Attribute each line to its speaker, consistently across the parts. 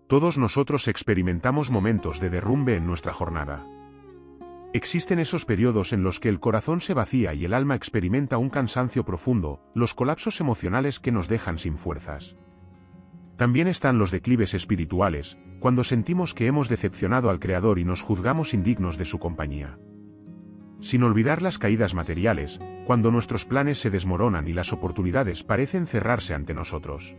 Speaker 1: Todos nosotros experimentamos momentos de derrumbe en nuestra jornada. Existen esos periodos en los que el corazón se vacía y el alma experimenta un cansancio profundo, los colapsos emocionales que nos dejan sin fuerzas. También están los declives espirituales, cuando sentimos que hemos decepcionado al Creador y nos juzgamos indignos de su compañía. Sin olvidar las caídas materiales, cuando nuestros planes se desmoronan y las oportunidades parecen cerrarse ante nosotros.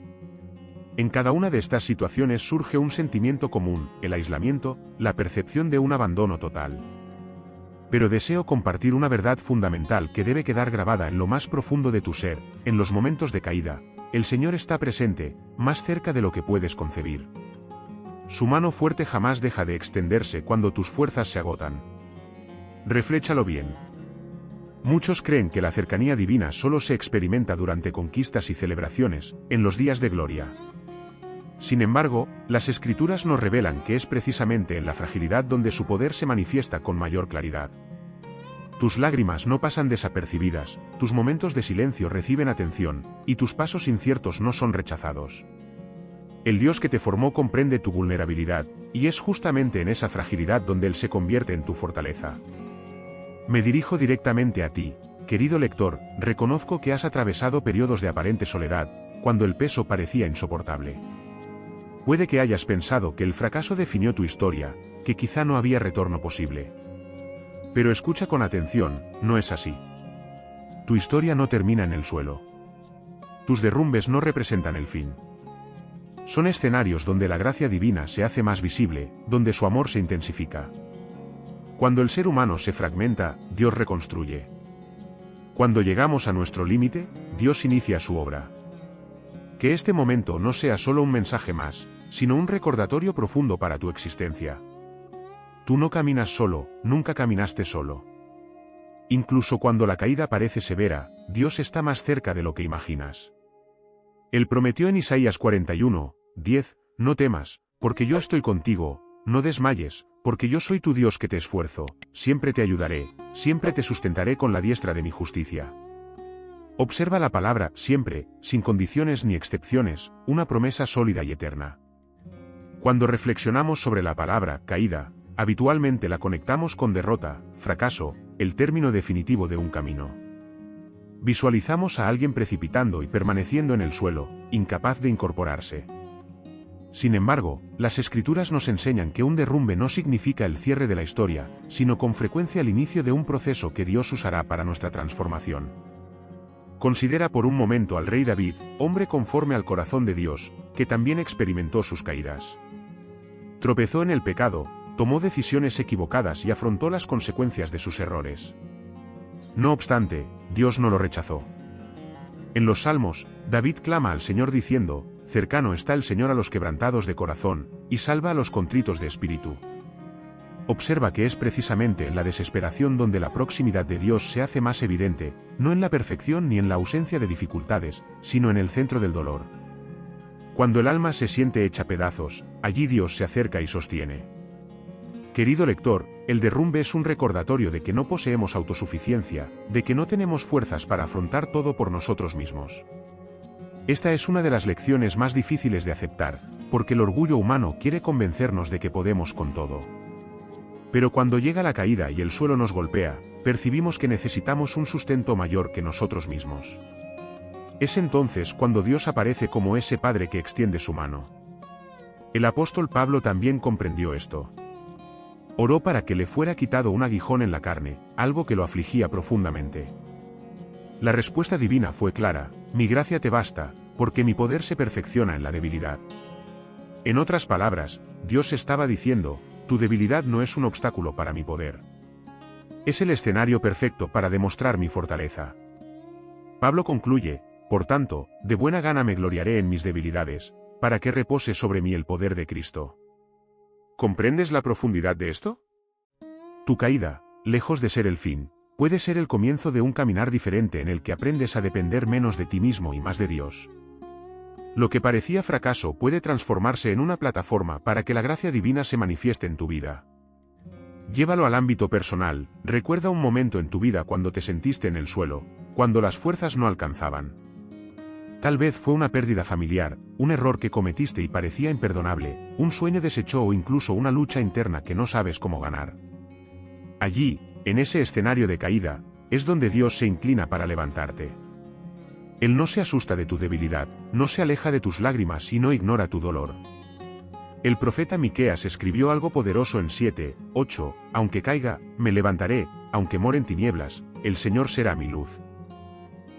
Speaker 1: En cada una de estas situaciones surge un sentimiento común, el aislamiento, la percepción de un abandono total. Pero deseo compartir una verdad fundamental que debe quedar grabada en lo más profundo de tu ser. En los momentos de caída, el Señor está presente, más cerca de lo que puedes concebir. Su mano fuerte jamás deja de extenderse cuando tus fuerzas se agotan. Refléchalo bien. Muchos creen que la cercanía divina solo se experimenta durante conquistas y celebraciones, en los días de gloria. Sin embargo, las Escrituras nos revelan que es precisamente en la fragilidad donde su poder se manifiesta con mayor claridad. Tus lágrimas no pasan desapercibidas, tus momentos de silencio reciben atención, y tus pasos inciertos no son rechazados. El Dios que te formó comprende tu vulnerabilidad, y es justamente en esa fragilidad donde Él se convierte en tu fortaleza. Me dirijo directamente a ti, querido lector, reconozco que has atravesado periodos de aparente soledad, cuando el peso parecía insoportable. Puede que hayas pensado que el fracaso definió tu historia, que quizá no había retorno posible. Pero escucha con atención, no es así. Tu historia no termina en el suelo. Tus derrumbes no representan el fin. Son escenarios donde la gracia divina se hace más visible, donde su amor se intensifica. Cuando el ser humano se fragmenta, Dios reconstruye. Cuando llegamos a nuestro límite, Dios inicia su obra. Que este momento no sea solo un mensaje más, sino un recordatorio profundo para tu existencia. Tú no caminas solo, nunca caminaste solo. Incluso cuando la caída parece severa, Dios está más cerca de lo que imaginas. Él prometió en Isaías 41:10, no temas, porque yo estoy contigo, no desmayes, porque yo soy tu Dios que te esfuerzo, siempre te ayudaré, siempre te sustentaré con la diestra de mi justicia. Observa la palabra siempre, sin condiciones ni excepciones, una promesa sólida y eterna. Cuando reflexionamos sobre la palabra caída, habitualmente la conectamos con derrota, fracaso, el término definitivo de un camino. Visualizamos a alguien precipitando y permaneciendo en el suelo, incapaz de incorporarse. Sin embargo, las Escrituras nos enseñan que un derrumbe no significa el cierre de la historia, sino con frecuencia el inicio de un proceso que Dios usará para nuestra transformación. Considera por un momento al rey David, hombre conforme al corazón de Dios, que también experimentó sus caídas. Tropezó en el pecado, tomó decisiones equivocadas y afrontó las consecuencias de sus errores. No obstante, Dios no lo rechazó. En los Salmos, David clama al Señor diciendo, cercano está el Señor a los quebrantados de corazón, y salva a los contritos de espíritu. Observa que es precisamente en la desesperación donde la proximidad de Dios se hace más evidente, no en la perfección ni en la ausencia de dificultades, sino en el centro del dolor. Cuando el alma se siente hecha pedazos, allí Dios se acerca y sostiene. Querido lector, el derrumbe es un recordatorio de que no poseemos autosuficiencia, de que no tenemos fuerzas para afrontar todo por nosotros mismos. Esta es una de las lecciones más difíciles de aceptar, porque el orgullo humano quiere convencernos de que podemos con todo. Pero cuando llega la caída y el suelo nos golpea, percibimos que necesitamos un sustento mayor que nosotros mismos. Es entonces cuando Dios aparece como ese Padre que extiende su mano. El apóstol Pablo también comprendió esto. Oró para que le fuera quitado un aguijón en la carne, algo que lo afligía profundamente. La respuesta divina fue clara, mi gracia te basta, porque mi poder se perfecciona en la debilidad. En otras palabras, Dios estaba diciendo, tu debilidad no es un obstáculo para mi poder. Es el escenario perfecto para demostrar mi fortaleza. Pablo concluye, por tanto, de buena gana me gloriaré en mis debilidades, para que repose sobre mí el poder de Cristo. ¿Comprendes la profundidad de esto? Tu caída, lejos de ser el fin, puede ser el comienzo de un caminar diferente en el que aprendes a depender menos de ti mismo y más de Dios. Lo que parecía fracaso puede transformarse en una plataforma para que la gracia divina se manifieste en tu vida. Llévalo al ámbito personal, recuerda un momento en tu vida cuando te sentiste en el suelo, cuando las fuerzas no alcanzaban. Tal vez fue una pérdida familiar, un error que cometiste y parecía imperdonable, un sueño deshecho o incluso una lucha interna que no sabes cómo ganar. Allí, en ese escenario de caída, es donde Dios se inclina para levantarte. Él no se asusta de tu debilidad, no se aleja de tus lágrimas y no ignora tu dolor. El profeta Miqueas escribió algo poderoso en 7:8, aunque caiga, me levantaré, aunque more en tinieblas, el Señor será mi luz.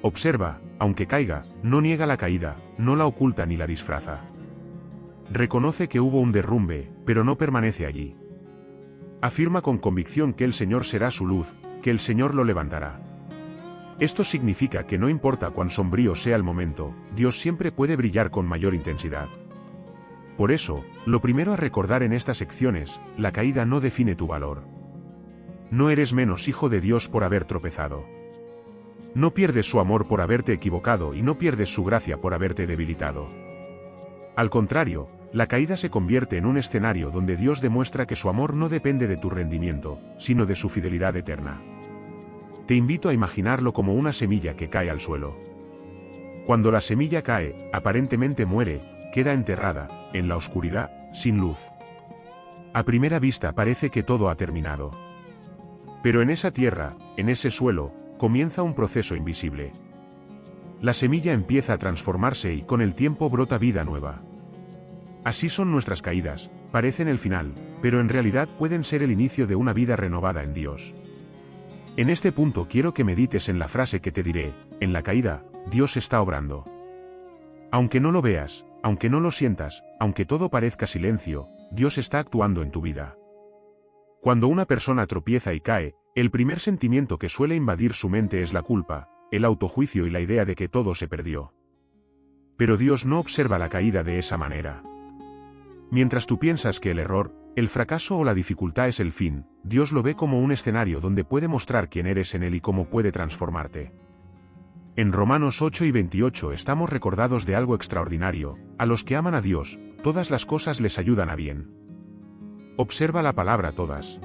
Speaker 1: Observa, aunque caiga, no niega la caída, no la oculta ni la disfraza. Reconoce que hubo un derrumbe, pero no permanece allí. Afirma con convicción que el Señor será su luz, que el Señor lo levantará. Esto significa que no importa cuán sombrío sea el momento, Dios siempre puede brillar con mayor intensidad. Por eso, lo primero a recordar en estas secciones, la caída no define tu valor. No eres menos hijo de Dios por haber tropezado. No pierdes su amor por haberte equivocado y no pierdes su gracia por haberte debilitado. Al contrario, la caída se convierte en un escenario donde Dios demuestra que su amor no depende de tu rendimiento, sino de su fidelidad eterna. Te invito a imaginarlo como una semilla que cae al suelo. Cuando la semilla cae, aparentemente muere, queda enterrada, en la oscuridad, sin luz. A primera vista parece que todo ha terminado. Pero en esa tierra, en ese suelo, comienza un proceso invisible. La semilla empieza a transformarse y con el tiempo brota vida nueva. Así son nuestras caídas, parecen el final, pero en realidad pueden ser el inicio de una vida renovada en Dios. En este punto quiero que medites en la frase que te diré: en la caída, Dios está obrando. Aunque no lo veas, aunque no lo sientas, aunque todo parezca silencio, Dios está actuando en tu vida. Cuando una persona tropieza y cae, el primer sentimiento que suele invadir su mente es la culpa, el autojuicio y la idea de que todo se perdió. Pero Dios no observa la caída de esa manera. Mientras tú piensas que el error, el fracaso o la dificultad es el fin, Dios lo ve como un escenario donde puede mostrar quién eres en él y cómo puede transformarte. En Romanos 8:28 estamos recordados de algo extraordinario: a los que aman a Dios, todas las cosas les ayudan a bien. Observa la palabra todas.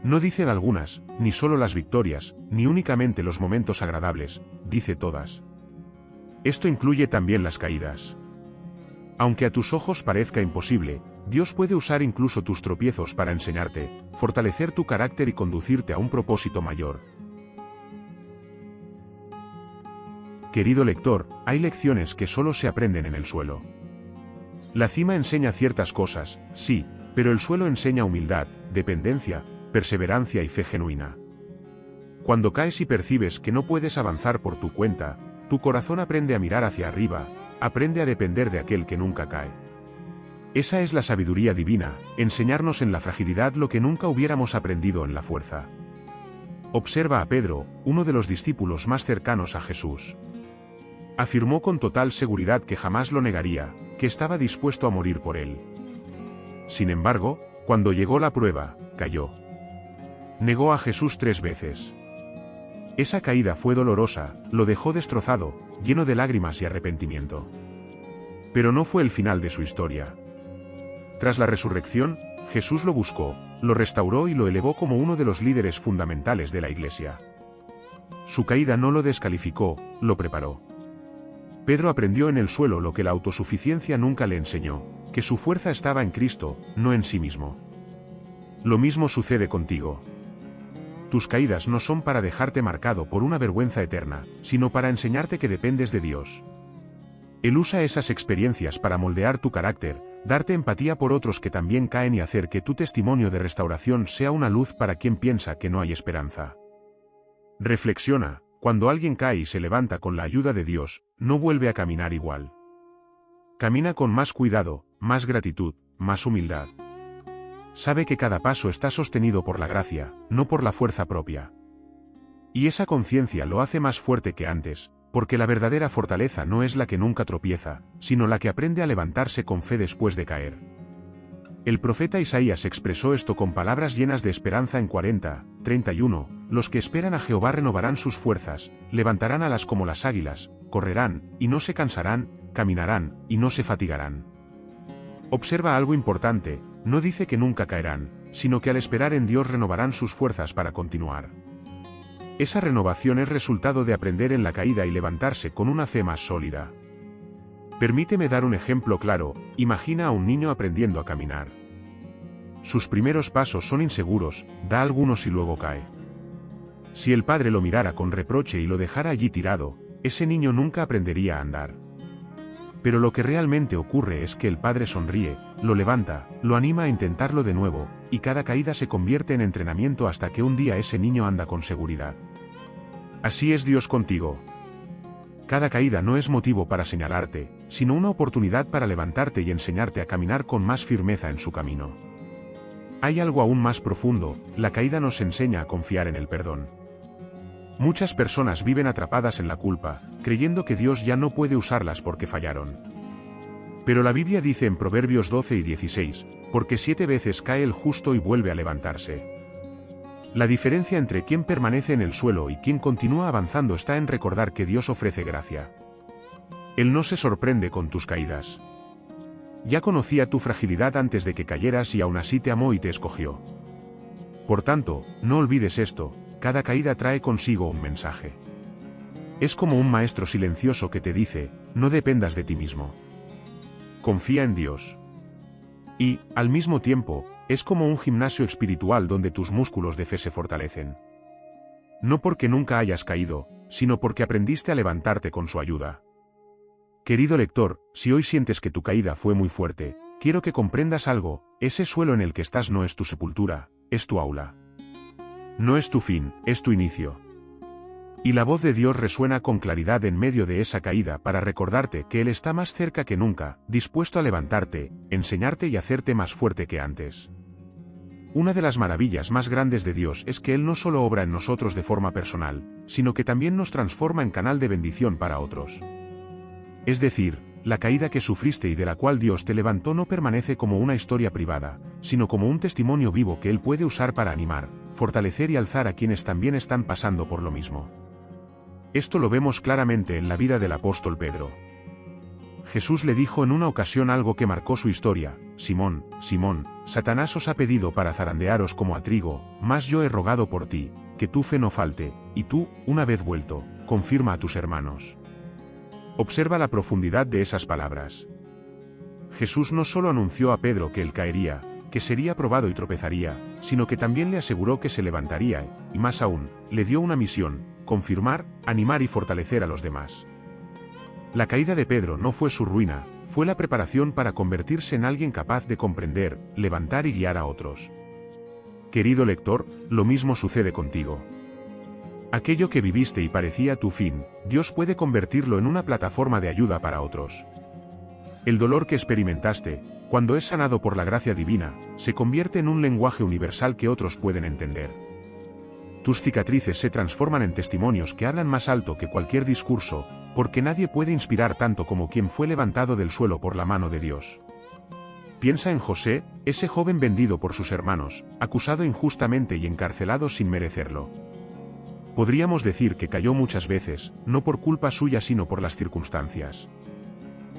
Speaker 1: No dice algunas, ni solo las victorias, ni únicamente los momentos agradables, dice todas. Esto incluye también las caídas. Aunque a tus ojos parezca imposible, Dios puede usar incluso tus tropiezos para enseñarte, fortalecer tu carácter y conducirte a un propósito mayor. Querido lector, hay lecciones que solo se aprenden en el suelo. La cima enseña ciertas cosas, sí, pero el suelo enseña humildad, dependencia, perseverancia y fe genuina. Cuando caes y percibes que no puedes avanzar por tu cuenta, tu corazón aprende a mirar hacia arriba, aprende a depender de aquel que nunca cae. Esa es la sabiduría divina, enseñarnos en la fragilidad lo que nunca hubiéramos aprendido en la fuerza. Observa a Pedro, uno de los discípulos más cercanos a Jesús. Afirmó con total seguridad que jamás lo negaría, que estaba dispuesto a morir por él. Sin embargo, cuando llegó la prueba, cayó. Negó a Jesús 3 veces. Esa caída fue dolorosa, lo dejó destrozado, lleno de lágrimas y arrepentimiento. Pero no fue el final de su historia. Tras la resurrección, Jesús lo buscó, lo restauró y lo elevó como uno de los líderes fundamentales de la Iglesia. Su caída no lo descalificó, lo preparó. Pedro aprendió en el suelo lo que la autosuficiencia nunca le enseñó, que su fuerza estaba en Cristo, no en sí mismo. Lo mismo sucede contigo. Tus caídas no son para dejarte marcado por una vergüenza eterna, sino para enseñarte que dependes de Dios. Él usa esas experiencias para moldear tu carácter, darte empatía por otros que también caen y hacer que tu testimonio de restauración sea una luz para quien piensa que no hay esperanza. Reflexiona: cuando alguien cae y se levanta con la ayuda de Dios, no vuelve a caminar igual. Camina con más cuidado, más gratitud, más humildad. Sabe que cada paso está sostenido por la gracia, no por la fuerza propia. Y esa conciencia lo hace más fuerte que antes, porque la verdadera fortaleza no es la que nunca tropieza, sino la que aprende a levantarse con fe después de caer. El profeta Isaías expresó esto con palabras llenas de esperanza en 40:31, los que esperan a Jehová renovarán sus fuerzas, levantarán alas como las águilas, correrán, y no se cansarán, caminarán, y no se fatigarán. Observa algo importante: no dice que nunca caerán, sino que al esperar en Dios renovarán sus fuerzas para continuar. Esa renovación es resultado de aprender en la caída y levantarse con una fe más sólida. Permíteme dar un ejemplo claro. Imagina a un niño aprendiendo a caminar. Sus primeros pasos son inseguros, da algunos y luego cae. Si el padre lo mirara con reproche y lo dejara allí tirado, ese niño nunca aprendería a andar. Pero lo que realmente ocurre es que el padre sonríe, lo levanta, lo anima a intentarlo de nuevo, y cada caída se convierte en entrenamiento hasta que un día ese niño anda con seguridad. Así es Dios contigo. Cada caída no es motivo para señalarte, sino una oportunidad para levantarte y enseñarte a caminar con más firmeza en su camino. Hay algo aún más profundo, la caída nos enseña a confiar en el perdón. Muchas personas viven atrapadas en la culpa, creyendo que Dios ya no puede usarlas porque fallaron. Pero la Biblia dice en Proverbios 12 y 16, porque 7 veces cae el justo y vuelve a levantarse. La diferencia entre quien permanece en el suelo y quien continúa avanzando está en recordar que Dios ofrece gracia. Él no se sorprende con tus caídas. Ya conocía tu fragilidad antes de que cayeras y aún así te amó y te escogió. Por tanto, no olvides esto, cada caída trae consigo un mensaje. Es como un maestro silencioso que te dice, no dependas de ti mismo. Confía en Dios. Y, al mismo tiempo, es como un gimnasio espiritual donde tus músculos de fe se fortalecen. No porque nunca hayas caído, sino porque aprendiste a levantarte con su ayuda. Querido lector, si hoy sientes que tu caída fue muy fuerte, quiero que comprendas algo, ese suelo en el que estás no es tu sepultura, es tu aula. No es tu fin, es tu inicio. Y la voz de Dios resuena con claridad en medio de esa caída para recordarte que Él está más cerca que nunca, dispuesto a levantarte, enseñarte y hacerte más fuerte que antes. Una de las maravillas más grandes de Dios es que Él no solo obra en nosotros de forma personal, sino que también nos transforma en canal de bendición para otros. Es decir, la caída que sufriste y de la cual Dios te levantó no permanece como una historia privada, sino como un testimonio vivo que Él puede usar para animar, fortalecer y alzar a quienes también están pasando por lo mismo. Esto lo vemos claramente en la vida del apóstol Pedro. Jesús le dijo en una ocasión algo que marcó su historia: Simón, Simón, Satanás os ha pedido para zarandearos como a trigo, mas yo he rogado por ti, que tu fe no falte, y tú, una vez vuelto, confirma a tus hermanos. Observa la profundidad de esas palabras. Jesús no solo anunció a Pedro que él caería, que sería probado y tropezaría, sino que también le aseguró que se levantaría, y más aún, le dio una misión: confirmar, animar y fortalecer a los demás. La caída de Pedro no fue su ruina, fue la preparación para convertirse en alguien capaz de comprender, levantar y guiar a otros. Querido lector, lo mismo sucede contigo. Aquello que viviste y parecía tu fin, Dios puede convertirlo en una plataforma de ayuda para otros. El dolor que experimentaste, cuando es sanado por la gracia divina, se convierte en un lenguaje universal que otros pueden entender. Tus cicatrices se transforman en testimonios que hablan más alto que cualquier discurso, porque nadie puede inspirar tanto como quien fue levantado del suelo por la mano de Dios. Piensa en José, ese joven vendido por sus hermanos, acusado injustamente y encarcelado sin merecerlo. Podríamos decir que cayó muchas veces, no por culpa suya sino por las circunstancias.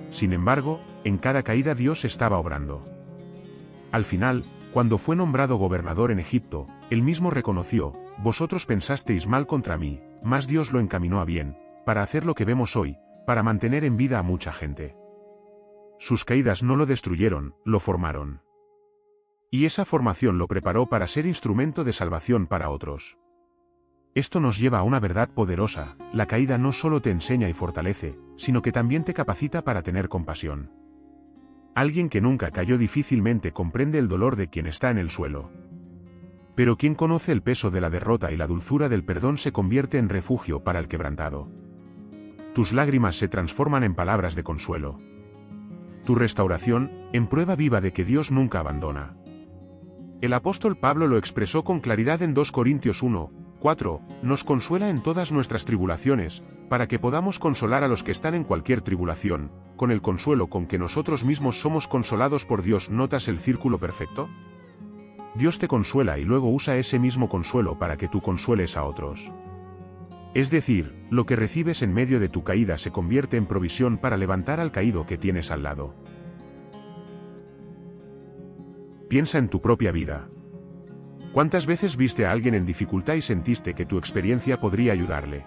Speaker 1: Sin embargo, en cada caída Dios estaba obrando. Al final, cuando fue nombrado gobernador en Egipto, él mismo reconoció: vosotros pensasteis mal contra mí, mas Dios lo encaminó a bien, para hacer lo que vemos hoy, para mantener en vida a mucha gente. Sus caídas no lo destruyeron, lo formaron. Y esa formación lo preparó para ser instrumento de salvación para otros. Esto nos lleva a una verdad poderosa: la caída no solo te enseña y fortalece, sino que también te capacita para tener compasión. Alguien que nunca cayó difícilmente comprende el dolor de quien está en el suelo. Pero quien conoce el peso de la derrota y la dulzura del perdón se convierte en refugio para el quebrantado. Tus lágrimas se transforman en palabras de consuelo. Tu restauración, en prueba viva de que Dios nunca abandona. El apóstol Pablo lo expresó con claridad en 2 Corintios 1:4, nos consuela en todas nuestras tribulaciones, para que podamos consolar a los que están en cualquier tribulación, con el consuelo con que nosotros mismos somos consolados por Dios. ¿Notas el círculo perfecto? Dios te consuela y luego usa ese mismo consuelo para que tú consueles a otros. Es decir, lo que recibes en medio de tu caída se convierte en provisión para levantar al caído que tienes al lado. Piensa en tu propia vida. ¿Cuántas veces viste a alguien en dificultad y sentiste que tu experiencia podría ayudarle?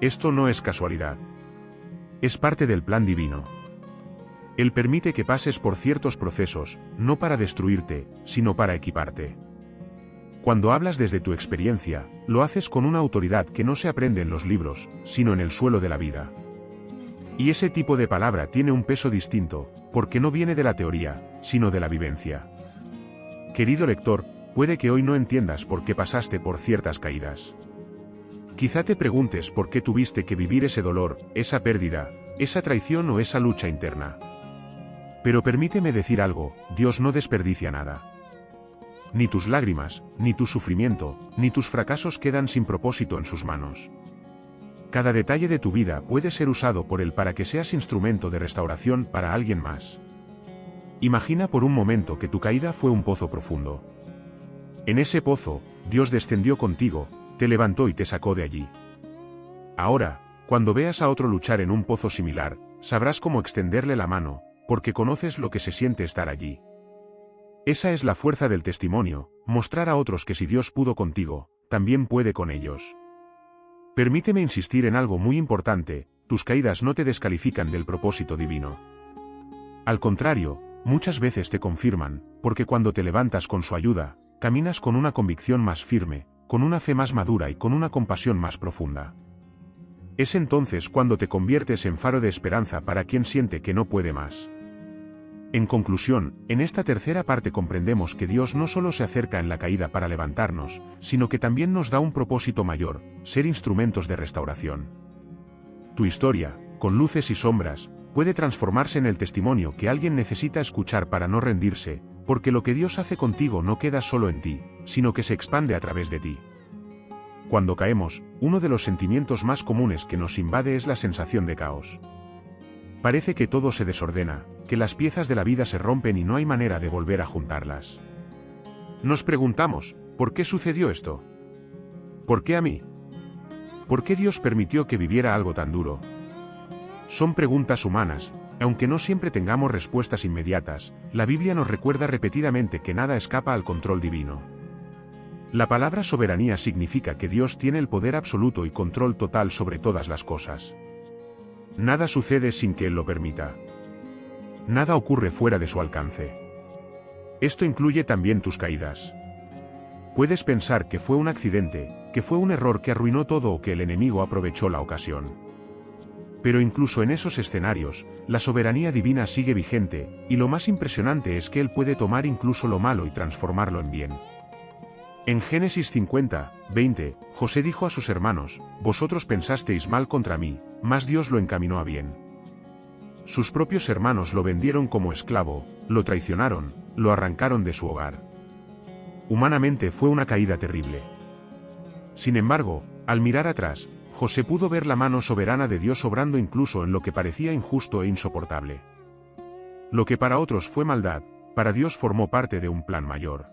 Speaker 1: Esto no es casualidad. Es parte del plan divino. Él permite que pases por ciertos procesos, no para destruirte, sino para equiparte. Cuando hablas desde tu experiencia, lo haces con una autoridad que no se aprende en los libros, sino en el suelo de la vida. Y ese tipo de palabra tiene un peso distinto, porque no viene de la teoría, sino de la vivencia. Querido lector, puede que hoy no entiendas por qué pasaste por ciertas caídas. Quizá te preguntes por qué tuviste que vivir ese dolor, esa pérdida, esa traición o esa lucha interna. Pero permíteme decir algo, Dios no desperdicia nada. Ni tus lágrimas, ni tu sufrimiento, ni tus fracasos quedan sin propósito en sus manos. Cada detalle de tu vida puede ser usado por Él para que seas instrumento de restauración para alguien más. Imagina por un momento que tu caída fue un pozo profundo. En ese pozo, Dios descendió contigo, te levantó y te sacó de allí. Ahora, cuando veas a otro luchar en un pozo similar, sabrás cómo extenderle la mano, porque conoces lo que se siente estar allí. Esa es la fuerza del testimonio, mostrar a otros que si Dios pudo contigo, también puede con ellos. Permíteme insistir en algo muy importante, tus caídas no te descalifican del propósito divino. Al contrario, muchas veces te confirman, porque cuando te levantas con su ayuda, caminas con una convicción más firme, con una fe más madura y con una compasión más profunda. Es entonces cuando te conviertes en faro de esperanza para quien siente que no puede más. En conclusión, en esta tercera parte comprendemos que Dios no solo se acerca en la caída para levantarnos, sino que también nos da un propósito mayor, ser instrumentos de restauración. Tu historia, con luces y sombras, puede transformarse en el testimonio que alguien necesita escuchar para no rendirse, porque lo que Dios hace contigo no queda solo en ti, sino que se expande a través de ti. Cuando caemos, uno de los sentimientos más comunes que nos invade es la sensación de caos. Parece que todo se desordena, que las piezas de la vida se rompen y no hay manera de volver a juntarlas. Nos preguntamos, ¿por qué sucedió esto? ¿Por qué a mí? ¿Por qué Dios permitió que viviera algo tan duro? Son preguntas humanas, aunque no siempre tengamos respuestas inmediatas, la Biblia nos recuerda repetidamente que nada escapa al control divino. La palabra soberanía significa que Dios tiene el poder absoluto y control total sobre todas las cosas. Nada sucede sin que Él lo permita. Nada ocurre fuera de su alcance. Esto incluye también tus caídas. Puedes pensar que fue un accidente, que fue un error que arruinó todo o que el enemigo aprovechó la ocasión. Pero incluso en esos escenarios, la soberanía divina sigue vigente, y lo más impresionante es que Él puede tomar incluso lo malo y transformarlo en bien. En Génesis 50, 20, José dijo a sus hermanos, «Vosotros pensasteis mal contra mí, mas Dios lo encaminó a bien». Sus propios hermanos lo vendieron como esclavo, lo traicionaron, lo arrancaron de su hogar. Humanamente fue una caída terrible. Sin embargo, al mirar atrás, José pudo ver la mano soberana de Dios obrando incluso en lo que parecía injusto e insoportable. Lo que para otros fue maldad, para Dios formó parte de un plan mayor.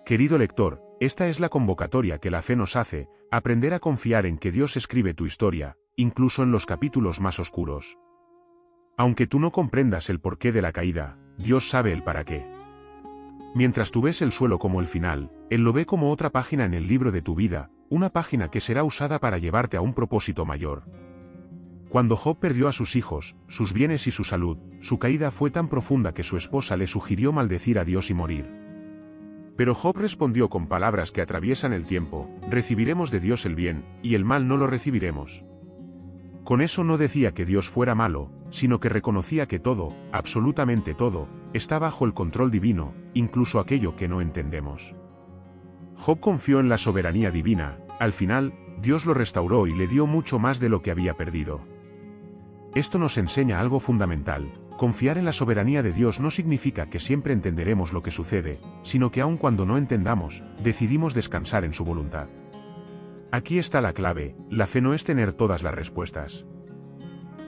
Speaker 1: Querido lector, esta es la convocatoria que la fe nos hace, aprender a confiar en que Dios escribe tu historia, incluso en los capítulos más oscuros. Aunque tú no comprendas el porqué de la caída, Dios sabe el para qué. Mientras tú ves el suelo como el final, Él lo ve como otra página en el libro de tu vida, una página que será usada para llevarte a un propósito mayor. Cuando Job perdió a sus hijos, sus bienes y su salud, su caída fue tan profunda que su esposa le sugirió maldecir a Dios y morir. Pero Job respondió con palabras que atraviesan el tiempo, recibiremos de Dios el bien, y el mal no lo recibiremos. Con eso no decía que Dios fuera malo, sino que reconocía que todo, absolutamente todo, está bajo el control divino, incluso aquello que no entendemos. Job confió en la soberanía divina, al final, Dios lo restauró y le dio mucho más de lo que había perdido. Esto nos enseña algo fundamental. Confiar en la soberanía de Dios no significa que siempre entenderemos lo que sucede, sino que aun cuando no entendamos, decidimos descansar en su voluntad. Aquí está la clave, la fe no es tener todas las respuestas.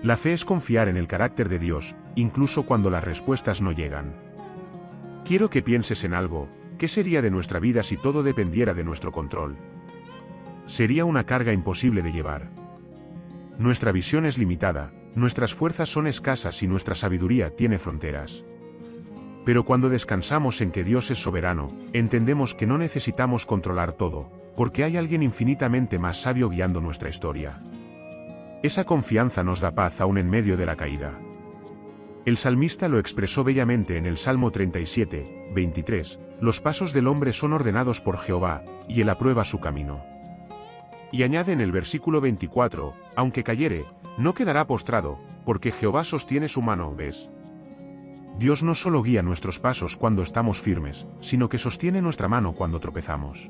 Speaker 1: La fe es confiar en el carácter de Dios, incluso cuando las respuestas no llegan. Quiero que pienses en algo, ¿qué sería de nuestra vida si todo dependiera de nuestro control? Sería una carga imposible de llevar. Nuestra visión es limitada, nuestras fuerzas son escasas y nuestra sabiduría tiene fronteras. Pero cuando descansamos en que Dios es soberano, entendemos que no necesitamos controlar todo, porque hay alguien infinitamente más sabio guiando nuestra historia. Esa confianza nos da paz aún en medio de la caída. El salmista lo expresó bellamente en el Salmo 37, 23, los pasos del hombre son ordenados por Jehová, y él aprueba su camino. Y añade en el versículo 24, aunque cayere, no quedará postrado, porque Jehová sostiene su mano, ¿ves? Dios no solo guía nuestros pasos cuando estamos firmes, sino que sostiene nuestra mano cuando tropezamos.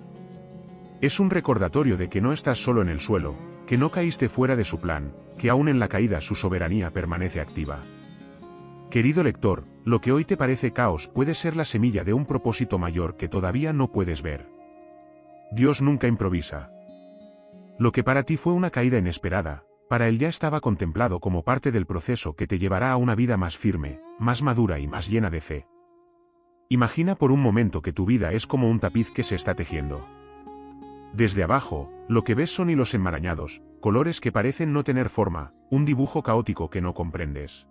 Speaker 1: Es un recordatorio de que no estás solo en el suelo, que no caíste fuera de su plan, que aún en la caída su soberanía permanece activa. Querido lector, lo que hoy te parece caos puede ser la semilla de un propósito mayor que todavía no puedes ver. Dios nunca improvisa. Lo que para ti fue una caída inesperada, para Él ya estaba contemplado como parte del proceso que te llevará a una vida más firme, más madura y más llena de fe. Imagina por un momento que tu vida es como un tapiz que se está tejiendo. Desde abajo, lo que ves son hilos enmarañados, colores que parecen no tener forma, un dibujo caótico que no comprendes.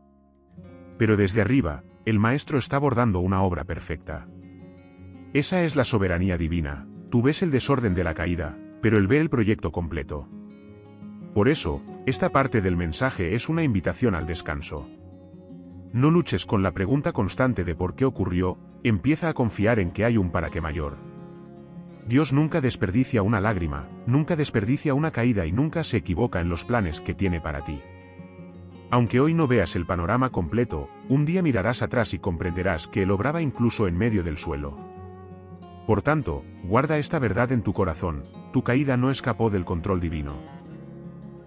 Speaker 1: Pero desde arriba, el maestro está bordando una obra perfecta. Esa es la soberanía divina. Tú ves el desorden de la caída, pero Él ve el proyecto completo. Por eso, esta parte del mensaje es una invitación al descanso. No luches con la pregunta constante de por qué ocurrió, empieza a confiar en que hay un para qué mayor. Dios nunca desperdicia una lágrima, nunca desperdicia una caída y nunca se equivoca en los planes que tiene para ti. Aunque hoy no veas el panorama completo, un día mirarás atrás y comprenderás que Él obraba incluso en medio del suelo. Por tanto, guarda esta verdad en tu corazón, tu caída no escapó del control divino.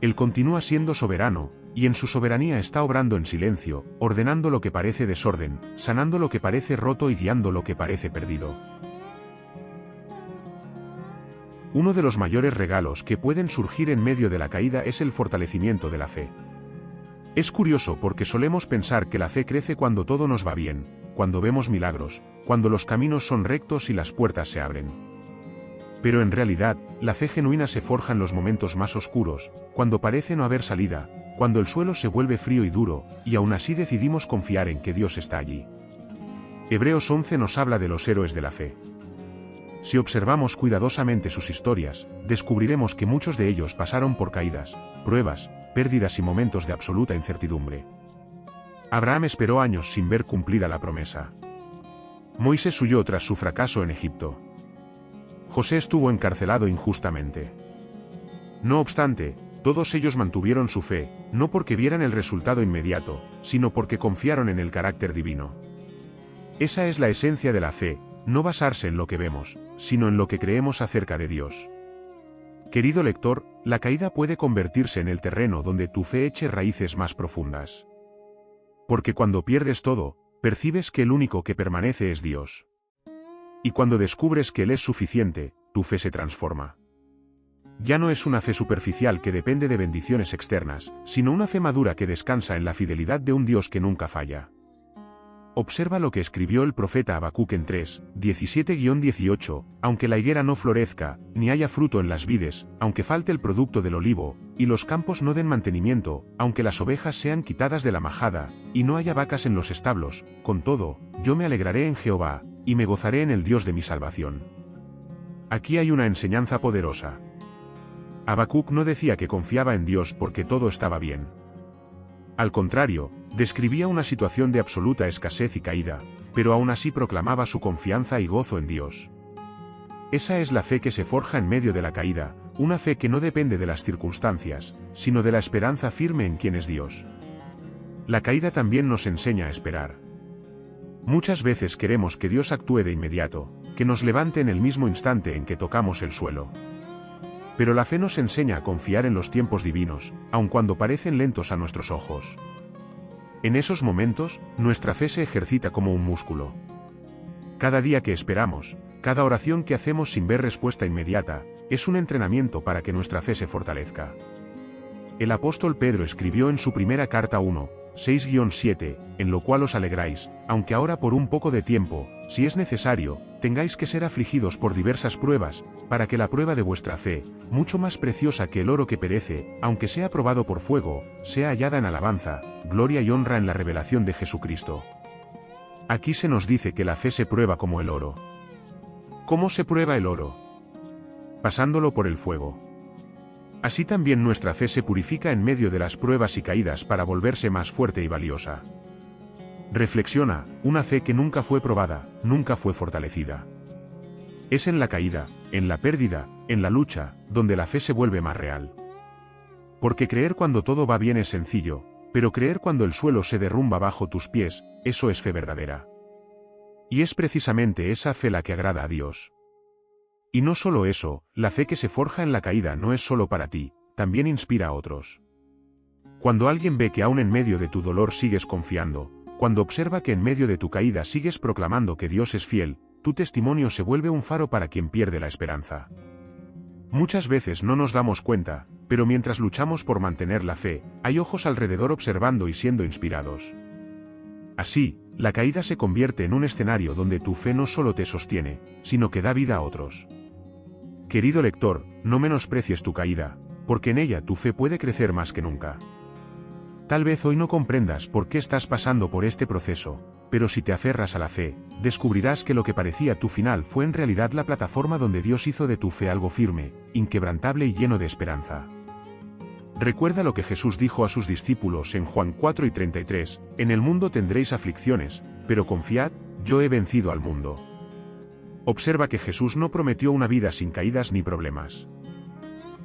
Speaker 1: Él continúa siendo soberano, y en su soberanía está obrando en silencio, ordenando lo que parece desorden, sanando lo que parece roto y guiando lo que parece perdido. Uno de los mayores regalos que pueden surgir en medio de la caída es el fortalecimiento de la fe. Es curioso porque solemos pensar que la fe crece cuando todo nos va bien, cuando vemos milagros, cuando los caminos son rectos y las puertas se abren. Pero en realidad, la fe genuina se forja en los momentos más oscuros, cuando parece no haber salida, cuando el suelo se vuelve frío y duro, y aún así decidimos confiar en que Dios está allí. Hebreos 11 nos habla de los héroes de la fe. Si observamos cuidadosamente sus historias, descubriremos que muchos de ellos pasaron por caídas, pruebas, pérdidas y momentos de absoluta incertidumbre. Abraham esperó años sin ver cumplida la promesa. Moisés huyó tras su fracaso en Egipto. José estuvo encarcelado injustamente. No obstante, todos ellos mantuvieron su fe, no porque vieran el resultado inmediato, sino porque confiaron en el carácter divino. Esa es la esencia de la fe, no basarse en lo que vemos, sino en lo que creemos acerca de Dios. Querido lector, la caída puede convertirse en el terreno donde tu fe eche raíces más profundas. Porque cuando pierdes todo, percibes que el único que permanece es Dios. Y cuando descubres que Él es suficiente, tu fe se transforma. Ya no es una fe superficial que depende de bendiciones externas, sino una fe madura que descansa en la fidelidad de un Dios que nunca falla. Observa lo que escribió el profeta Habacuc en 3, 17-18, aunque la higuera no florezca, ni haya fruto en las vides, aunque falte el producto del olivo, y los campos no den mantenimiento, aunque las ovejas sean quitadas de la majada, y no haya vacas en los establos, con todo, yo me alegraré en Jehová, y me gozaré en el Dios de mi salvación. Aquí hay una enseñanza poderosa. Habacuc no decía que confiaba en Dios porque todo estaba bien. Al contrario, describía una situación de absoluta escasez y caída, pero aún así proclamaba su confianza y gozo en Dios. Esa es la fe que se forja en medio de la caída, una fe que no depende de las circunstancias, sino de la esperanza firme en quien es Dios. La caída también nos enseña a esperar. Muchas veces queremos que Dios actúe de inmediato, que nos levante en el mismo instante en que tocamos el suelo. Pero la fe nos enseña a confiar en los tiempos divinos, aun cuando parecen lentos a nuestros ojos. En esos momentos, nuestra fe se ejercita como un músculo. Cada día que esperamos, cada oración que hacemos sin ver respuesta inmediata, es un entrenamiento para que nuestra fe se fortalezca. El apóstol Pedro escribió en su primera carta 1, 6-7, en lo cual os alegráis, aunque ahora por un poco de tiempo, si es necesario, tengáis que ser afligidos por diversas pruebas, para que la prueba de vuestra fe, mucho más preciosa que el oro que perece, aunque sea probado por fuego, sea hallada en alabanza, gloria y honra en la revelación de Jesucristo. Aquí se nos dice que la fe se prueba como el oro. ¿Cómo se prueba el oro? Pasándolo por el fuego. Así también nuestra fe se purifica en medio de las pruebas y caídas para volverse más fuerte y valiosa. Reflexiona, una fe que nunca fue probada, nunca fue fortalecida. Es en la caída, en la pérdida, en la lucha, donde la fe se vuelve más real. Porque creer cuando todo va bien es sencillo, pero creer cuando el suelo se derrumba bajo tus pies, eso es fe verdadera. Y es precisamente esa fe la que agrada a Dios. Y no solo eso, la fe que se forja en la caída no es solo para ti, también inspira a otros. Cuando alguien ve que aún en medio de tu dolor sigues confiando, cuando observa que en medio de tu caída sigues proclamando que Dios es fiel, tu testimonio se vuelve un faro para quien pierde la esperanza. Muchas veces no nos damos cuenta, pero mientras luchamos por mantener la fe, hay ojos alrededor observando y siendo inspirados. Así, la caída se convierte en un escenario donde tu fe no solo te sostiene, sino que da vida a otros. Querido lector, no menosprecies tu caída, porque en ella tu fe puede crecer más que nunca. Tal vez hoy no comprendas por qué estás pasando por este proceso, pero si te aferras a la fe, descubrirás que lo que parecía tu final fue en realidad la plataforma donde Dios hizo de tu fe algo firme, inquebrantable y lleno de esperanza. Recuerda lo que Jesús dijo a sus discípulos en Juan 4:33, en el mundo tendréis aflicciones, pero confiad, yo he vencido al mundo. Observa que Jesús no prometió una vida sin caídas ni problemas.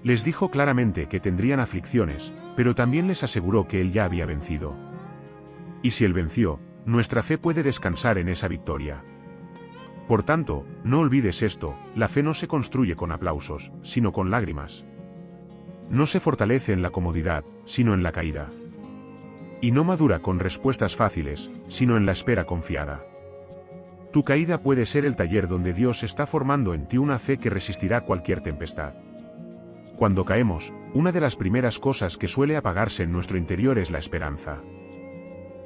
Speaker 1: Les dijo claramente que tendrían aflicciones, pero también les aseguró que Él ya había vencido. Y si Él venció, nuestra fe puede descansar en esa victoria. Por tanto, no olvides esto, la fe no se construye con aplausos, sino con lágrimas. No se fortalece en la comodidad, sino en la caída. Y no madura con respuestas fáciles, sino en la espera confiada. Tu caída puede ser el taller donde Dios está formando en ti una fe que resistirá cualquier tempestad. Cuando caemos, una de las primeras cosas que suele apagarse en nuestro interior es la esperanza.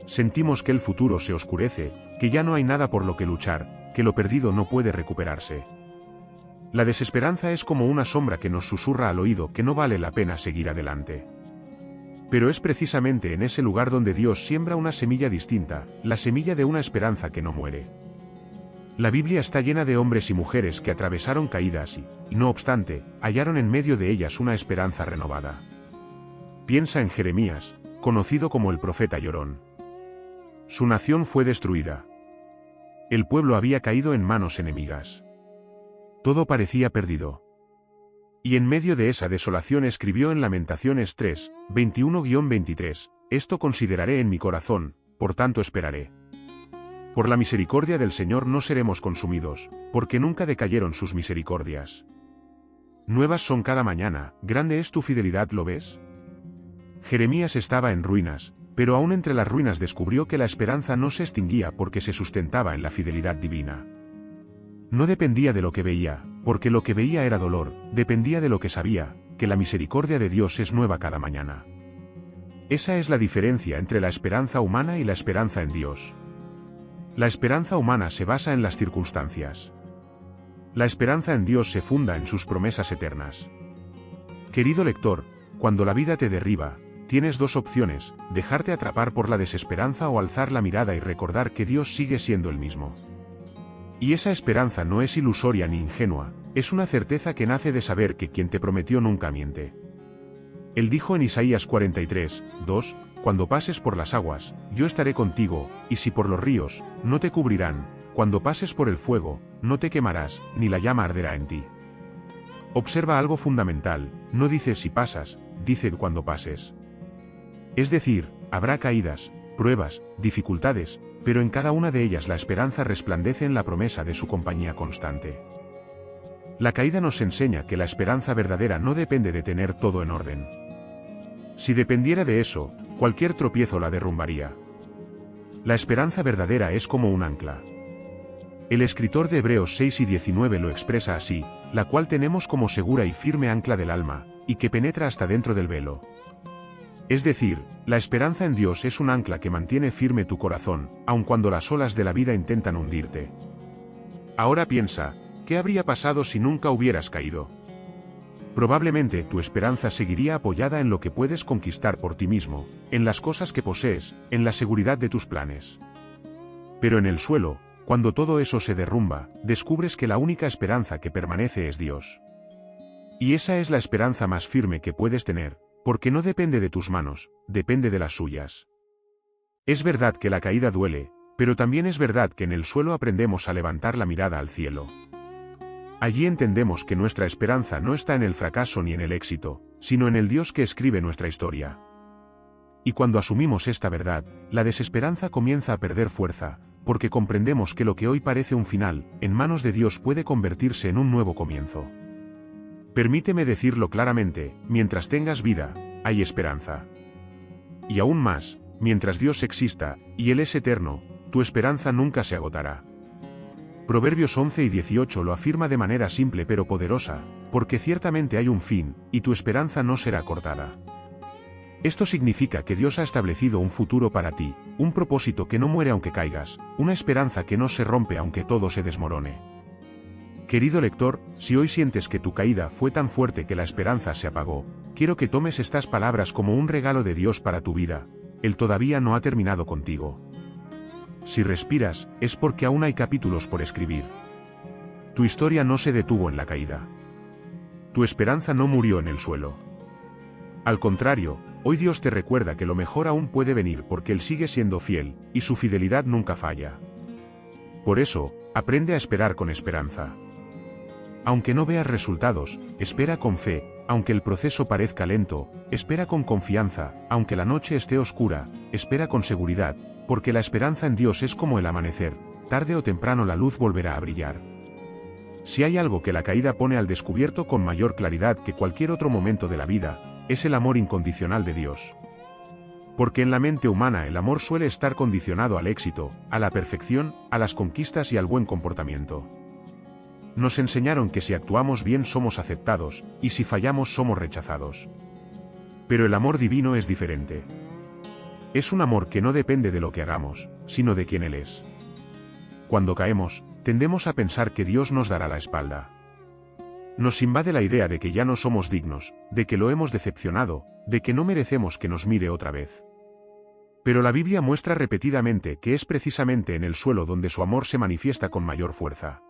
Speaker 1: Sentimos que el futuro se oscurece, que ya no hay nada por lo que luchar, que lo perdido no puede recuperarse. La desesperanza es como una sombra que nos susurra al oído que no vale la pena seguir adelante. Pero es precisamente en ese lugar donde Dios siembra una semilla distinta, la semilla de una esperanza que no muere. La Biblia está llena de hombres y mujeres que atravesaron caídas y, no obstante, hallaron en medio de ellas una esperanza renovada. Piensa en Jeremías, conocido como el profeta llorón. Su nación fue destruida. El pueblo había caído en manos enemigas. Todo parecía perdido. Y en medio de esa desolación escribió en Lamentaciones 3, 21-23, esto consideraré en mi corazón, por tanto esperaré. Por la misericordia del Señor no seremos consumidos, porque nunca decayeron sus misericordias. Nuevas son cada mañana, grande es tu fidelidad, ¿lo ves? Jeremías estaba en ruinas, pero aún entre las ruinas descubrió que la esperanza no se extinguía porque se sustentaba en la fidelidad divina. No dependía de lo que veía, porque lo que veía era dolor, dependía de lo que sabía, que la misericordia de Dios es nueva cada mañana. Esa es la diferencia entre la esperanza humana y la esperanza en Dios. La esperanza humana se basa en las circunstancias. La esperanza en Dios se funda en sus promesas eternas. Querido lector, cuando la vida te derriba, tienes dos opciones, dejarte atrapar por la desesperanza o alzar la mirada y recordar que Dios sigue siendo el mismo. Y esa esperanza no es ilusoria ni ingenua, es una certeza que nace de saber que quien te prometió nunca miente. Él dijo en Isaías 43, 2, cuando pases por las aguas, yo estaré contigo, y si por los ríos, no te cubrirán, cuando pases por el fuego, no te quemarás, ni la llama arderá en ti. Observa algo fundamental, no dice si pasas, dice cuando pases. Es decir, habrá caídas, pruebas, dificultades, pero en cada una de ellas la esperanza resplandece en la promesa de su compañía constante. La caída nos enseña que la esperanza verdadera no depende de tener todo en orden. Si dependiera de eso, cualquier tropiezo la derrumbaría. La esperanza verdadera es como un ancla. El escritor de Hebreos 6 y 19 lo expresa así, la cual tenemos como segura y firme ancla del alma, y que penetra hasta dentro del velo. Es decir, la esperanza en Dios es un ancla que mantiene firme tu corazón, aun cuando las olas de la vida intentan hundirte. Ahora piensa, ¿qué habría pasado si nunca hubieras caído? Probablemente tu esperanza seguiría apoyada en lo que puedes conquistar por ti mismo, en las cosas que posees, en la seguridad de tus planes. Pero en el suelo, cuando todo eso se derrumba, descubres que la única esperanza que permanece es Dios. Y esa es la esperanza más firme que puedes tener, porque no depende de tus manos, depende de las suyas. Es verdad que la caída duele, pero también es verdad que en el suelo aprendemos a levantar la mirada al cielo. Allí entendemos que nuestra esperanza no está en el fracaso ni en el éxito, sino en el Dios que escribe nuestra historia. Y cuando asumimos esta verdad, la desesperanza comienza a perder fuerza, porque comprendemos que lo que hoy parece un final, en manos de Dios puede convertirse en un nuevo comienzo. Permíteme decirlo claramente, mientras tengas vida, hay esperanza. Y aún más, mientras Dios exista, y Él es eterno, tu esperanza nunca se agotará. Proverbios 11 y 18 lo afirma de manera simple pero poderosa, porque ciertamente hay un fin, y tu esperanza no será cortada. Esto significa que Dios ha establecido un futuro para ti, un propósito que no muere aunque caigas, una esperanza que no se rompe aunque todo se desmorone. Querido lector, si hoy sientes que tu caída fue tan fuerte que la esperanza se apagó, quiero que tomes estas palabras como un regalo de Dios para tu vida. Él todavía no ha terminado contigo. Si respiras, es porque aún hay capítulos por escribir. Tu historia no se detuvo en la caída. Tu esperanza no murió en el suelo. Al contrario, hoy Dios te recuerda que lo mejor aún puede venir porque Él sigue siendo fiel, y su fidelidad nunca falla. Por eso, aprende a esperar con esperanza. Aunque no veas resultados, espera con fe, aunque el proceso parezca lento, espera con confianza, aunque la noche esté oscura, espera con seguridad, porque la esperanza en Dios es como el amanecer, tarde o temprano la luz volverá a brillar. Si hay algo que la caída pone al descubierto con mayor claridad que cualquier otro momento de la vida, es el amor incondicional de Dios. Porque en la mente humana el amor suele estar condicionado al éxito, a la perfección, a las conquistas y al buen comportamiento. Nos enseñaron que si actuamos bien somos aceptados, y si fallamos somos rechazados. Pero el amor divino es diferente. Es un amor que no depende de lo que hagamos, sino de quién Él es. Cuando caemos, tendemos a pensar que Dios nos dará la espalda. Nos invade la idea de que ya no somos dignos, de que lo hemos decepcionado, de que no merecemos que nos mire otra vez. Pero la Biblia muestra repetidamente que es precisamente en el suelo donde su amor se manifiesta con mayor fuerza.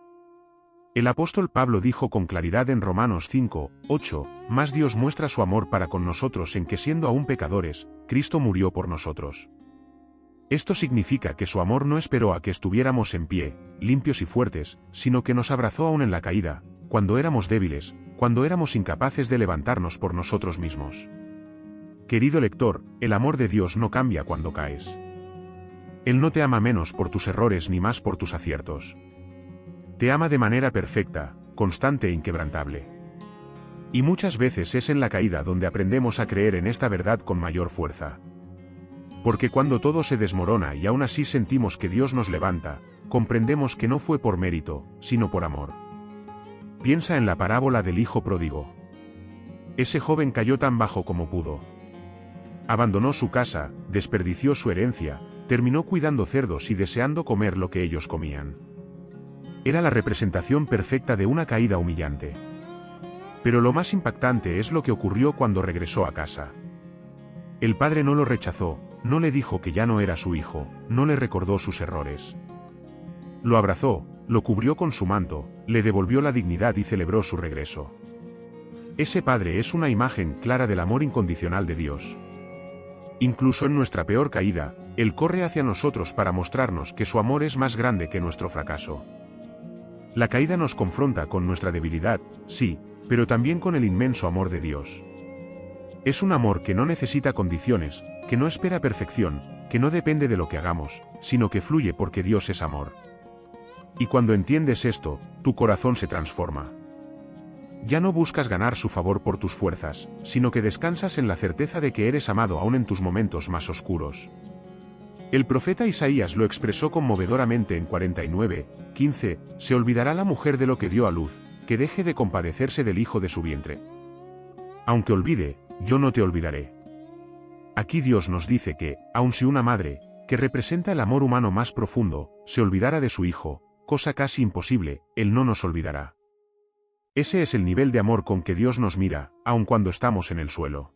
Speaker 1: El apóstol Pablo dijo con claridad en Romanos 5, 8, «Mas Dios muestra su amor para con nosotros en que siendo aún pecadores, Cristo murió por nosotros». Esto significa que su amor no esperó a que estuviéramos en pie, limpios y fuertes, sino que nos abrazó aún en la caída, cuando éramos débiles, cuando éramos incapaces de levantarnos por nosotros mismos. Querido lector, el amor de Dios no cambia cuando caes. Él no te ama menos por tus errores ni más por tus aciertos. Te ama de manera perfecta, constante e inquebrantable. Y muchas veces es en la caída donde aprendemos a creer en esta verdad con mayor fuerza. Porque cuando todo se desmorona y aún así sentimos que Dios nos levanta, comprendemos que no fue por mérito, sino por amor. Piensa en la parábola del hijo pródigo. Ese joven cayó tan bajo como pudo. Abandonó su casa, desperdició su herencia, terminó cuidando cerdos y deseando comer lo que ellos comían. Era la representación perfecta de una caída humillante. Pero lo más impactante es lo que ocurrió cuando regresó a casa. El padre no lo rechazó, no le dijo que ya no era su hijo, no le recordó sus errores. Lo abrazó, lo cubrió con su manto, le devolvió la dignidad y celebró su regreso. Ese padre es una imagen clara del amor incondicional de Dios. Incluso en nuestra peor caída, Él corre hacia nosotros para mostrarnos que su amor es más grande que nuestro fracaso. La caída nos confronta con nuestra debilidad, sí, pero también con el inmenso amor de Dios. Es un amor que no necesita condiciones, que no espera perfección, que no depende de lo que hagamos, sino que fluye porque Dios es amor. Y cuando entiendes esto, tu corazón se transforma. Ya no buscas ganar su favor por tus fuerzas, sino que descansas en la certeza de que eres amado aún en tus momentos más oscuros. El profeta Isaías lo expresó conmovedoramente en 49:15, «Se olvidará la mujer de lo que dio a luz, que deje de compadecerse del hijo de su vientre. Aunque olvide, yo no te olvidaré». Aquí Dios nos dice que, aun si una madre, que representa el amor humano más profundo, se olvidara de su hijo, cosa casi imposible, Él no nos olvidará. Ese es el nivel de amor con que Dios nos mira, aun cuando estamos en el suelo.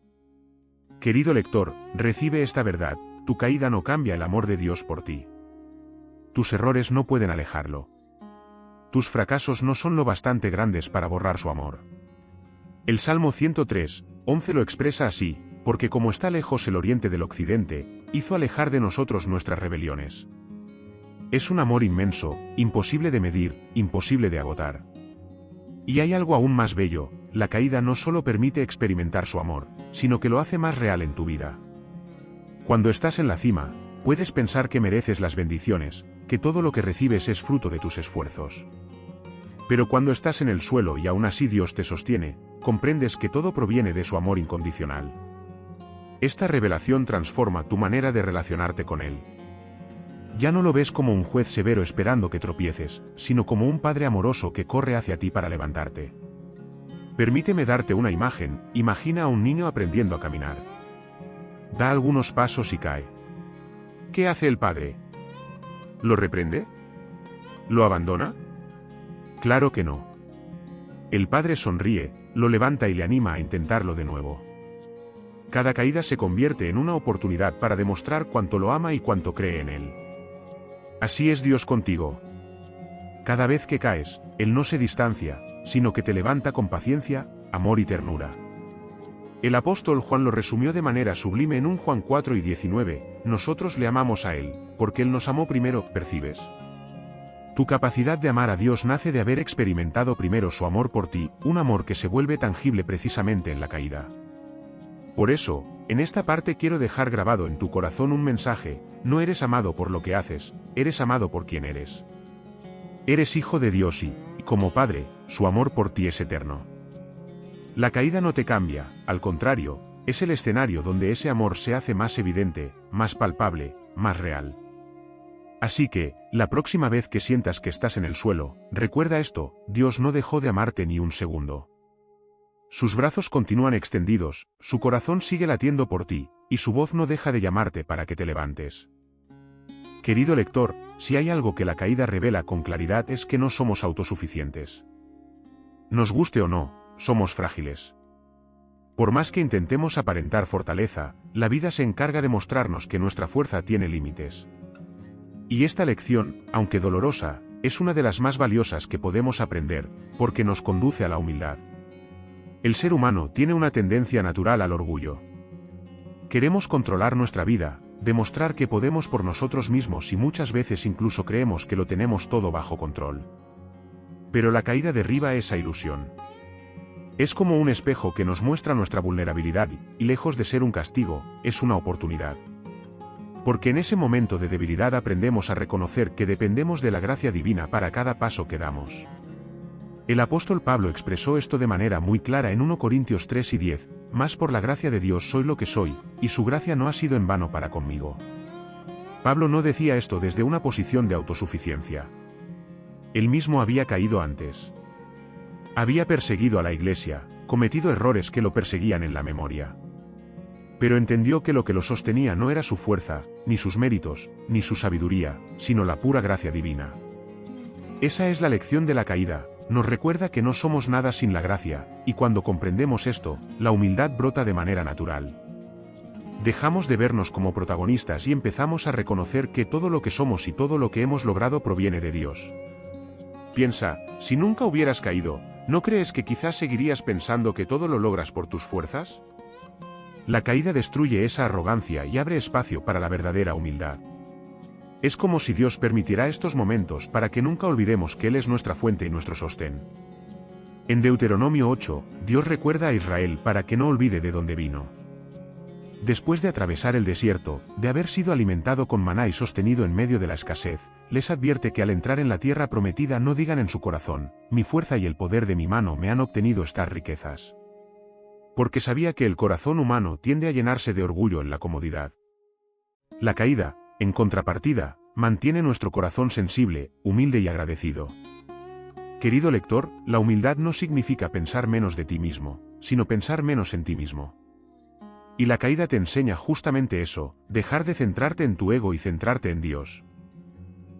Speaker 1: Querido lector, recibe esta verdad, tu caída no cambia el amor de Dios por ti. tus errores no pueden alejarlo. Tus fracasos no son lo bastante grandes para borrar su amor. El Salmo 103:11 lo expresa así: porque como está lejos el oriente del occidente, hizo alejar de nosotros nuestras rebeliones. Es un amor inmenso, imposible de medir, imposible de agotar. Y hay algo aún más bello: la caída no solo permite experimentar su amor, sino que lo hace más real en tu vida. Cuando estás en la cima, puedes pensar que mereces las bendiciones, que todo lo que recibes es fruto de tus esfuerzos. Pero cuando estás en el suelo y aún así Dios te sostiene, comprendes que todo proviene de su amor incondicional. Esta revelación transforma tu manera de relacionarte con Él. Ya no lo ves como un juez severo esperando que tropieces, sino como un padre amoroso que corre hacia ti para levantarte. Permíteme darte una imagen: imagina a un niño aprendiendo a caminar. Da algunos pasos y cae. ¿Qué hace el padre? ¿Lo reprende? ¿Lo abandona? Claro que no. El padre sonríe, lo levanta y le anima a intentarlo de nuevo. Cada caída se convierte en una oportunidad para demostrar cuánto lo ama y cuánto cree en él. Así es Dios contigo. Cada vez que caes, Él no se distancia, sino que te levanta con paciencia, amor y ternura. El apóstol Juan lo resumió de manera sublime en un Juan 4:19: nosotros le amamos a Él, porque Él nos amó primero. ¿Percibes? Tu capacidad de amar a Dios nace de haber experimentado primero su amor por ti, un amor que se vuelve tangible precisamente en la caída. Por eso, en esta parte quiero dejar grabado en tu corazón un mensaje: no eres amado por lo que haces, eres amado por quien eres. Eres hijo de Dios y, como Padre, su amor por ti es eterno. La caída no te cambia, al contrario, es el escenario donde ese amor se hace más evidente, más palpable, más real. Así que, la próxima vez que sientas que estás en el suelo, recuerda esto: Dios no dejó de amarte ni un segundo. Sus brazos continúan extendidos, su corazón sigue latiendo por ti, y su voz no deja de llamarte para que te levantes. Querido lector, si hay algo que la caída revela con claridad es que no somos autosuficientes. Nos guste o no, somos frágiles. Por más que intentemos aparentar fortaleza, la vida se encarga de mostrarnos que nuestra fuerza tiene límites. Y esta lección, aunque dolorosa, es una de las más valiosas que podemos aprender, porque nos conduce a la humildad. El ser humano tiene una tendencia natural al orgullo. Queremos controlar nuestra vida, demostrar que podemos por nosotros mismos y muchas veces incluso creemos que lo tenemos todo bajo control. Pero la caída derriba esa ilusión. Es como un espejo que nos muestra nuestra vulnerabilidad y, lejos de ser un castigo, es una oportunidad. Porque en ese momento de debilidad aprendemos a reconocer que dependemos de la gracia divina para cada paso que damos. El apóstol Pablo expresó esto de manera muy clara en 1 Corintios 3:10: «Mas por la gracia de Dios soy lo que soy, y su gracia no ha sido en vano para conmigo». Pablo no decía esto desde una posición de autosuficiencia. Él mismo había caído antes. Había perseguido a la iglesia, cometido errores que lo perseguían en la memoria. Pero entendió que lo que lo sostenía no era su fuerza, ni sus méritos, ni su sabiduría, sino la pura gracia divina. Esa es la lección de la caída. Nos recuerda que no somos nada sin la gracia, y cuando comprendemos esto, la humildad brota de manera natural. Dejamos de vernos como protagonistas y empezamos a reconocer que todo lo que somos y todo lo que hemos logrado proviene de Dios. Piensa, si nunca hubieras caído, ¿no crees que quizás seguirías pensando que todo lo logras por tus fuerzas? La caída destruye esa arrogancia y abre espacio para la verdadera humildad. Es como si Dios permitiera estos momentos para que nunca olvidemos que Él es nuestra fuente y nuestro sostén. En Deuteronomio 8, Dios recuerda a Israel para que no olvide de dónde vino. Después de atravesar el desierto, de haber sido alimentado con maná y sostenido en medio de la escasez, les advierte que al entrar en la tierra prometida no digan en su corazón: mi fuerza y el poder de mi mano me han obtenido estas riquezas. Porque sabía que el corazón humano tiende a llenarse de orgullo en la comodidad. La caída, en contrapartida, mantiene nuestro corazón sensible, humilde y agradecido. Querido lector, la humildad no significa pensar menos de ti mismo, sino pensar menos en ti mismo. Y la caída te enseña justamente eso: dejar de centrarte en tu ego y centrarte en Dios.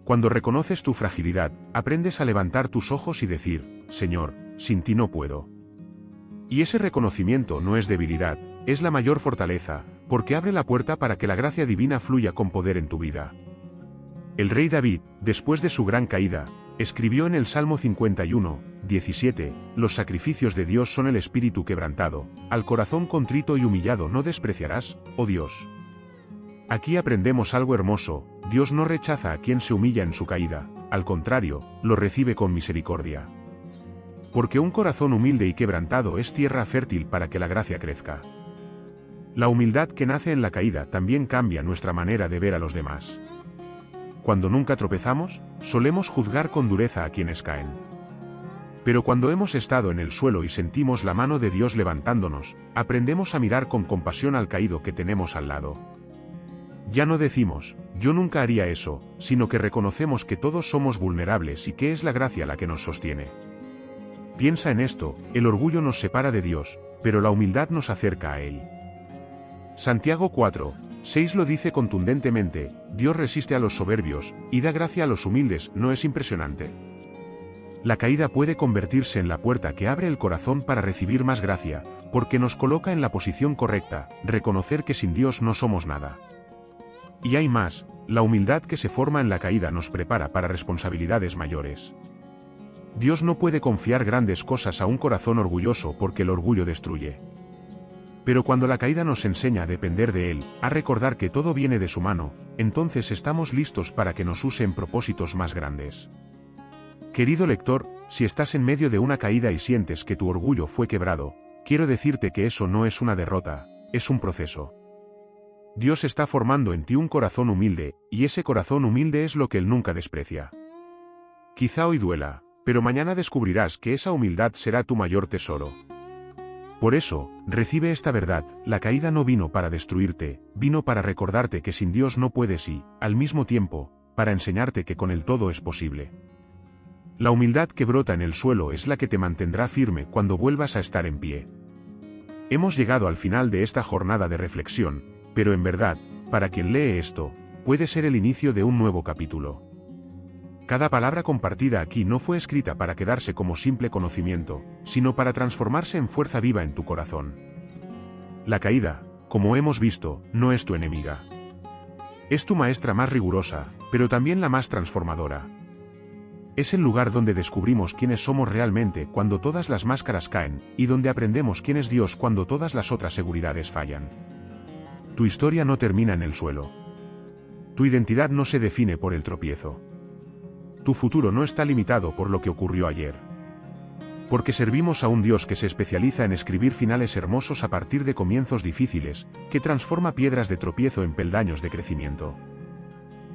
Speaker 1: Cuando reconoces tu fragilidad, aprendes a levantar tus ojos y decir: Señor, sin ti no puedo. Y ese reconocimiento no es debilidad, es la mayor fortaleza, porque abre la puerta para que la gracia divina fluya con poder en tu vida. El rey David, después de su gran caída, escribió en el Salmo 51, 17, los sacrificios de Dios son el espíritu quebrantado, al corazón contrito y humillado no despreciarás, oh Dios. Aquí aprendemos algo hermoso, Dios no rechaza a quien se humilla en su caída, al contrario, lo recibe con misericordia. Porque un corazón humilde y quebrantado es tierra fértil para que la gracia crezca. La humildad que nace en la caída también cambia nuestra manera de ver a los demás. Cuando nunca tropezamos, solemos juzgar con dureza a quienes caen. Pero cuando hemos estado en el suelo y sentimos la mano de Dios levantándonos, aprendemos a mirar con compasión al caído que tenemos al lado. Ya no decimos, yo nunca haría eso, sino que reconocemos que todos somos vulnerables y que es la gracia la que nos sostiene. Piensa en esto, el orgullo nos separa de Dios, pero la humildad nos acerca a Él. Santiago 4, 6 lo dice contundentemente, Dios resiste a los soberbios, y da gracia a los humildes, ¿no es impresionante? La caída puede convertirse en la puerta que abre el corazón para recibir más gracia, porque nos coloca en la posición correcta, reconocer que sin Dios no somos nada. Y hay más, la humildad que se forma en la caída nos prepara para responsabilidades mayores. Dios no puede confiar grandes cosas a un corazón orgulloso porque el orgullo destruye. Pero cuando la caída nos enseña a depender de Él, a recordar que todo viene de su mano, entonces estamos listos para que nos use en propósitos más grandes. Querido lector, si estás en medio de una caída y sientes que tu orgullo fue quebrado, quiero decirte que eso no es una derrota, es un proceso. Dios está formando en ti un corazón humilde, y ese corazón humilde es lo que Él nunca desprecia. Quizá hoy duela, pero mañana descubrirás que esa humildad será tu mayor tesoro. Por eso, recibe esta verdad, la caída no vino para destruirte, vino para recordarte que sin Dios no puedes y, al mismo tiempo, para enseñarte que con Él todo es posible. La humildad que brota en el suelo es la que te mantendrá firme cuando vuelvas a estar en pie. Hemos llegado al final de esta jornada de reflexión, pero en verdad, para quien lee esto, puede ser el inicio de un nuevo capítulo. Cada palabra compartida aquí no fue escrita para quedarse como simple conocimiento, sino para transformarse en fuerza viva en tu corazón. La caída, como hemos visto, no es tu enemiga. Es tu maestra más rigurosa, pero también la más transformadora. Es el lugar donde descubrimos quiénes somos realmente cuando todas las máscaras caen, y donde aprendemos quién es Dios cuando todas las otras seguridades fallan. Tu historia no termina en el suelo. Tu identidad no se define por el tropiezo. Tu futuro no está limitado por lo que ocurrió ayer. Porque servimos a un Dios que se especializa en escribir finales hermosos a partir de comienzos difíciles, que transforma piedras de tropiezo en peldaños de crecimiento.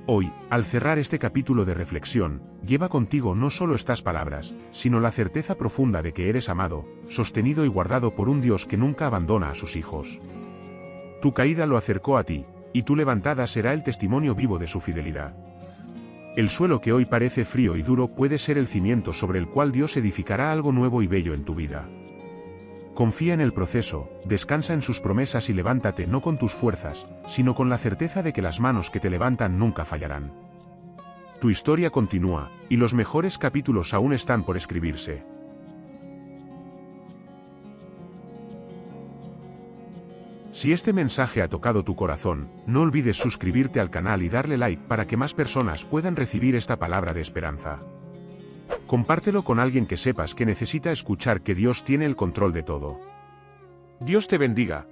Speaker 1: Hoy, al cerrar este capítulo de reflexión, lleva contigo no solo estas palabras, sino la certeza profunda de que eres amado, sostenido y guardado por un Dios que nunca abandona a sus hijos. Tu caída lo acercó a ti, y tu levantada será el testimonio vivo de su fidelidad. El suelo que hoy parece frío y duro puede ser el cimiento sobre el cual Dios edificará algo nuevo y bello en tu vida. Confía en el proceso, descansa en sus promesas y levántate no con tus fuerzas, sino con la certeza de que las manos que te levantan nunca fallarán. Tu historia continúa, y los mejores capítulos aún están por escribirse. Si este mensaje ha tocado tu corazón, no olvides suscribirte al canal y darle like para que más personas puedan recibir esta palabra de esperanza. Compártelo con alguien que sepas que necesita escuchar que Dios tiene el control de todo. Dios te bendiga.